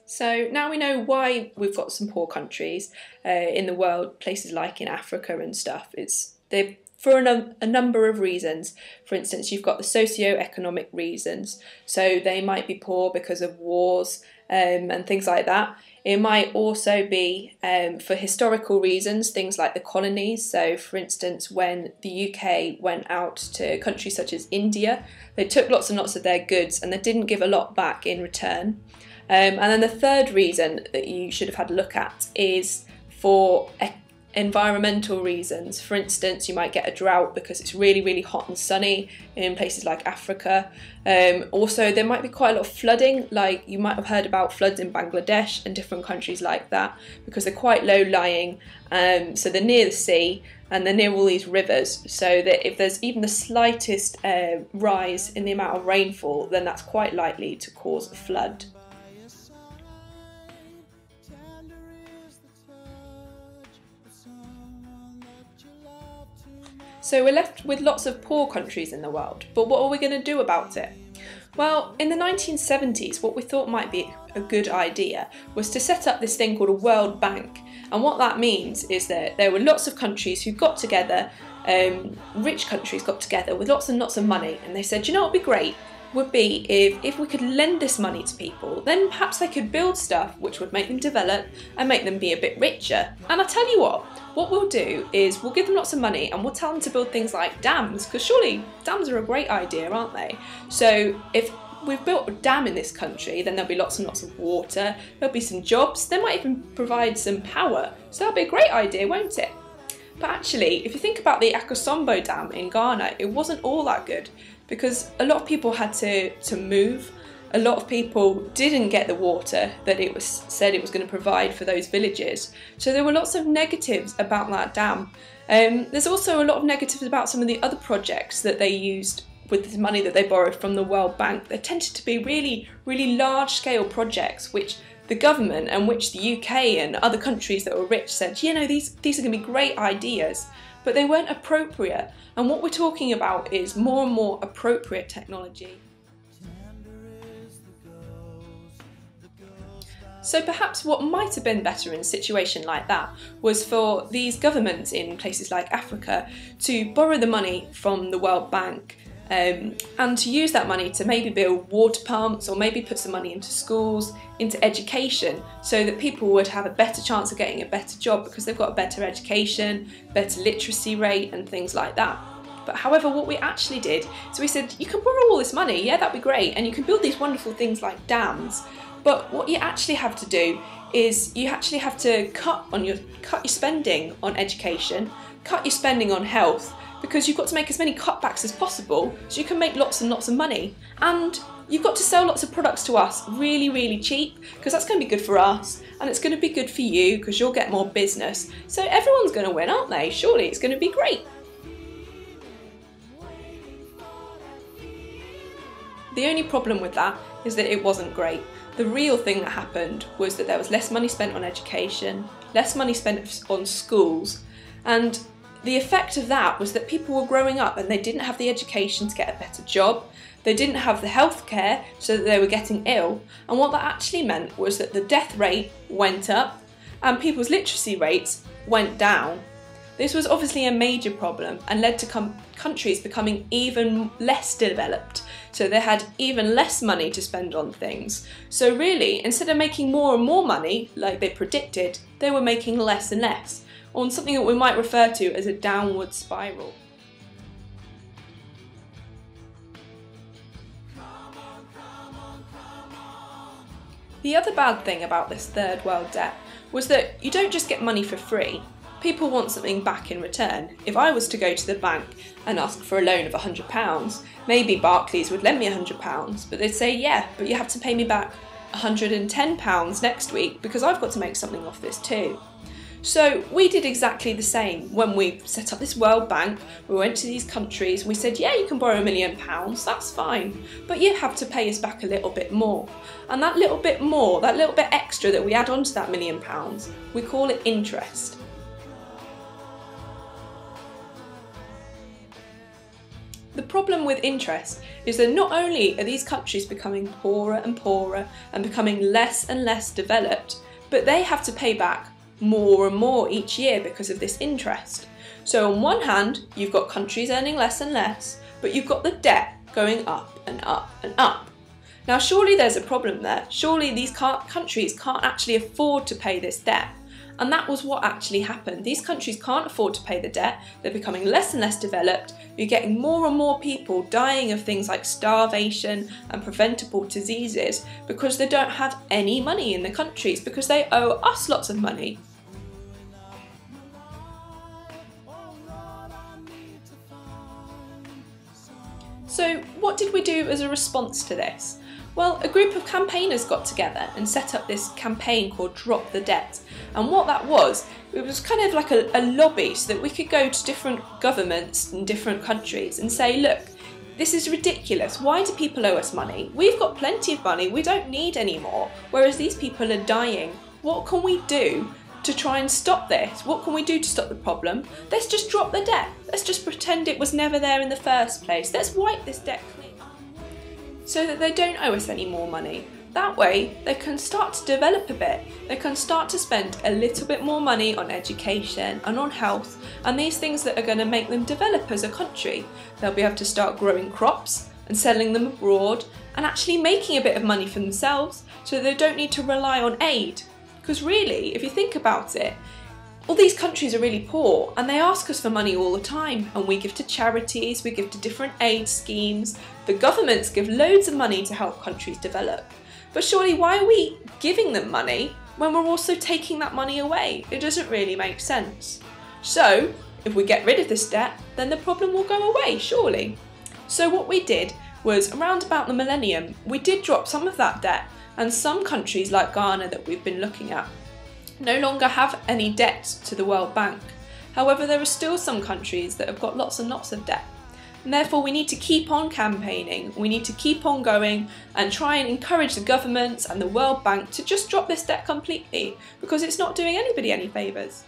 So now we know why we've got some poor countries in the world, places like in Africa and stuff. They're for a number of reasons. For instance, you've got the socio-economic reasons. So they might be poor because of wars and things like that. It might also be for historical reasons, things like the colonies. So for instance, when the UK went out to countries such as India, they took lots and lots of their goods and they didn't give a lot back in return. And then the third reason that you should have had a look at is for environmental reasons. For instance, you might get a drought because it's really, really hot and sunny in places like Africa. Also, there might be quite a lot of flooding, like you might have heard about floods in Bangladesh and different countries like that, because they're quite low lying, so they're near the sea and they're near all these rivers, so that if there's even the slightest rise in the amount of rainfall, then that's quite likely to cause a flood. So we're left with lots of poor countries in the world, but what are we going to do about it? Well, in the 1970s, what we thought might be a good idea was to set up this thing called a World Bank. And what that means is that there were lots of countries who got together, rich countries got together with lots and lots of money, and they said, you know what would be great? Would be if we could lend this money to people, then perhaps they could build stuff which would make them develop and make them be a bit richer. And I tell you what we'll do is we'll give them lots of money and we'll tell them to build things like dams, because surely dams are a great idea, aren't they? So if we've built a dam in this country, then there'll be lots and lots of water, there'll be some jobs, they might even provide some power. So that'll be a great idea, won't it? But actually, if you think about the Akosombo Dam in Ghana, it wasn't all that good, because a lot of people had to move. A lot of people didn't get the water that it was said it was going to provide for those villages. So there were lots of negatives about that dam. There's also a lot of negatives about some of the other projects that they used with the money that they borrowed from the World Bank. They tended to be really, really large-scale projects which the government and which the UK and other countries that were rich said, you know, these are going to be great ideas, but they weren't appropriate. And what we're talking about is more and more appropriate technology. So perhaps what might have been better in a situation like that was for these governments in places like Africa to borrow the money from the World Bank and to use that money to maybe build water pumps or maybe put some money into schools, into education, so that people would have a better chance of getting a better job because they've got a better education, better literacy rate and things like that. But however, what we actually did is we said, you can borrow all this money, yeah, that'd be great, and you can build these wonderful things like dams, but what you actually have to do is you actually have to cut your spending on education, cut your spending on health, because you've got to make as many cutbacks as possible so you can make lots and lots of money. And you've got to sell lots of products to us really, really cheap, because that's going to be good for us and it's going to be good for you because you'll get more business. So everyone's going to win, aren't they? Surely it's going to be great. The only problem with that is that it wasn't great. The real thing that happened was that there was less money spent on education, less money spent on schools, and the effect of that was that people were growing up and they didn't have the education to get a better job, they didn't have the health care so that they were getting ill, and what that actually meant was that the death rate went up and people's literacy rates went down. This was obviously a major problem and led to countries becoming even less developed, so they had even less money to spend on things. So really, instead of making more and more money like they predicted, they were making less and less, on something that we might refer to as a downward spiral. The other bad thing about this third world debt was that you don't just get money for free. People want something back in return. If I was to go to the bank and ask for a loan of £100, maybe Barclays would lend me £100, but they'd say, yeah, but you have to pay me back £110 next week because I've got to make something off this too. So we did exactly the same when we set up this World Bank. We went to these countries and we said, yeah, you can borrow £1 million, that's fine, but you have to pay us back a little bit more. And that little bit more, that little bit extra that we add on to that £1 million, we call it interest. The problem with interest is that not only are these countries becoming poorer and poorer and becoming less and less developed, but they have to pay back more and more each year because of this interest. So on one hand, you've got countries earning less and less, but you've got the debt going up and up and up. Now surely there's a problem there. Surely these countries can't actually afford to pay this debt. And that was what actually happened. These countries can't afford to pay the debt, they're becoming less and less developed, you're getting more and more people dying of things like starvation and preventable diseases because they don't have any money in the countries, because they owe us lots of money. So what did we do as a response to this? Well, a group of campaigners got together and set up this campaign called Drop the Debt. And what that was, it was kind of like a lobby so that we could go to different governments in different countries and say, look, this is ridiculous. Why do people owe us money? We've got plenty of money, we don't need any more, whereas these people are dying. What can we do to try and stop this? What can we do to stop the problem? Let's just drop the debt. Let's just pretend it was never there in the first place. Let's wipe this debt clean so that they don't owe us any more money. That way they can start to develop a bit. They can start to spend a little bit more money on education and on health and these things that are going to make them develop as a country. They'll be able to start growing crops and selling them abroad and actually making a bit of money for themselves so they don't need to rely on aid. Because really, if you think about it, all these countries are really poor and they ask us for money all the time, and we give to charities, we give to different aid schemes, the governments give loads of money to help countries develop. But surely why are we giving them money when we're also taking that money away? It doesn't really make sense. So if we get rid of this debt, then the problem will go away, surely. So what we did was, around about the millennium, we did drop some of that debt, and some countries like Ghana that we've been looking at no longer have any debt to the World Bank. However, there are still some countries that have got lots and lots of debt. And therefore we need to keep on campaigning, we need to keep on going and try and encourage the governments and the World Bank to just drop this debt completely, because it's not doing anybody any favours.